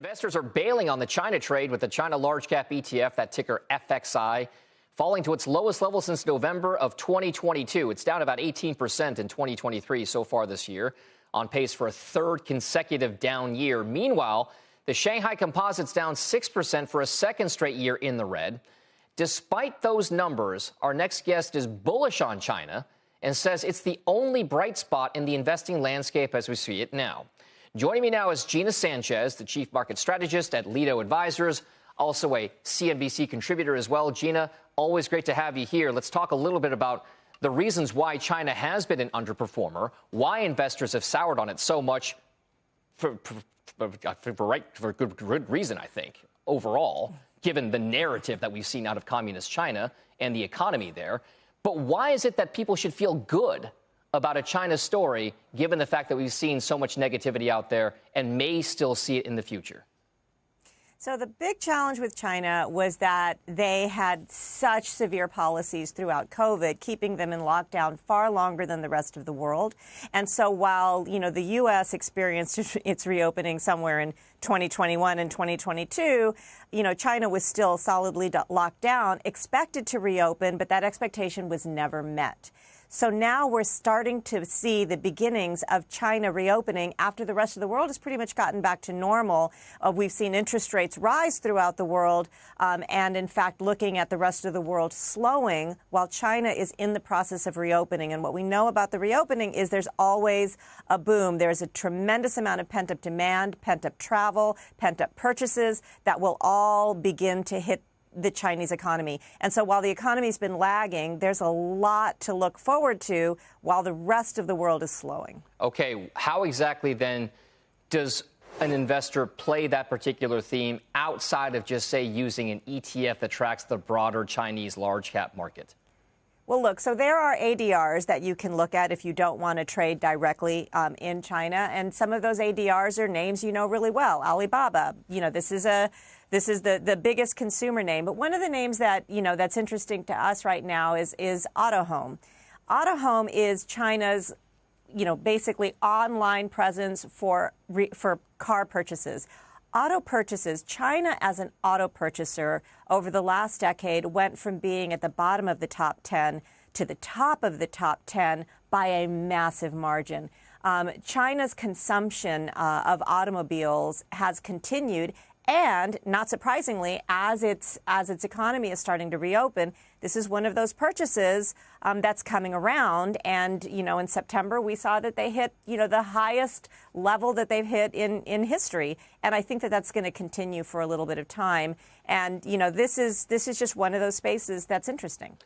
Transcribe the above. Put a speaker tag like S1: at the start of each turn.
S1: Investors are bailing on the China trade with the China large cap ETF, that ticker FXI, falling to its lowest level since November of 2022. It's down about 18% in 2023 so far this year, on pace for a third consecutive down year. Meanwhile, the Shanghai Composite's down 6% for a second straight year in the red. Despite those numbers, our next guest is bullish on China and says it's the only bright spot in the investing landscape as we see it now. Joining me now is Gina Sanchez, the chief market strategist at Lido Advisors, also a CNBC contributor as well. Gina, always great to have you here. Let's talk a little bit about the reasons why China has been an underperformer, why investors have soured on it so much for good reason, I think, overall, given the narrative that we've seen out of communist China and the economy there. But why is it that people should feel good about a China story, given the fact that we've seen so much negativity out there and may still see it in the future?
S2: So the big challenge with China was that they had such severe policies throughout COVID, keeping them in lockdown far longer than the rest of the world. And so while, the U.S. experienced its reopening somewhere in 2021 and 2022, China was still solidly locked down, expected to reopen, but that expectation was never met. So now we're starting to see the beginnings of China reopening after the rest of the world has pretty much gotten back to normal. We've seen interest rates rise throughout the world, and in fact, looking at the rest of the world slowing while China is in the process of reopening. And what we know about the reopening is there's always a boom. There's a tremendous amount of pent-up demand, pent-up travel, pent-up purchases that will all begin to hit the Chinese economy. And so while the economy's been lagging, there's a lot to look forward to while the rest of the world is slowing.
S1: Okay, how exactly then does an investor play that particular theme outside of just, say, using an ETF that tracks the broader Chinese large cap market?
S2: Well, look, so there are ADRs that you can look at if you don't want to trade directly in China. And some of those ADRs are names you know really well. Alibaba, this is the biggest consumer name. But one of the names that, that's interesting to us right now is Autohome. Autohome is China's, basically online presence for car purchases. Auto purchases, China as an auto purchaser over the last decade went from being at the bottom of the top 10 to the top of the top 10 by a massive margin. China's consumption of automobiles has continued. And not surprisingly, as its economy is starting to reopen, this is one of those purchases that's coming around. And, in September, we saw that they hit, the highest level that they've hit in history. And I think that that's going to continue for a little bit of time. And, this is just one of those spaces that's interesting.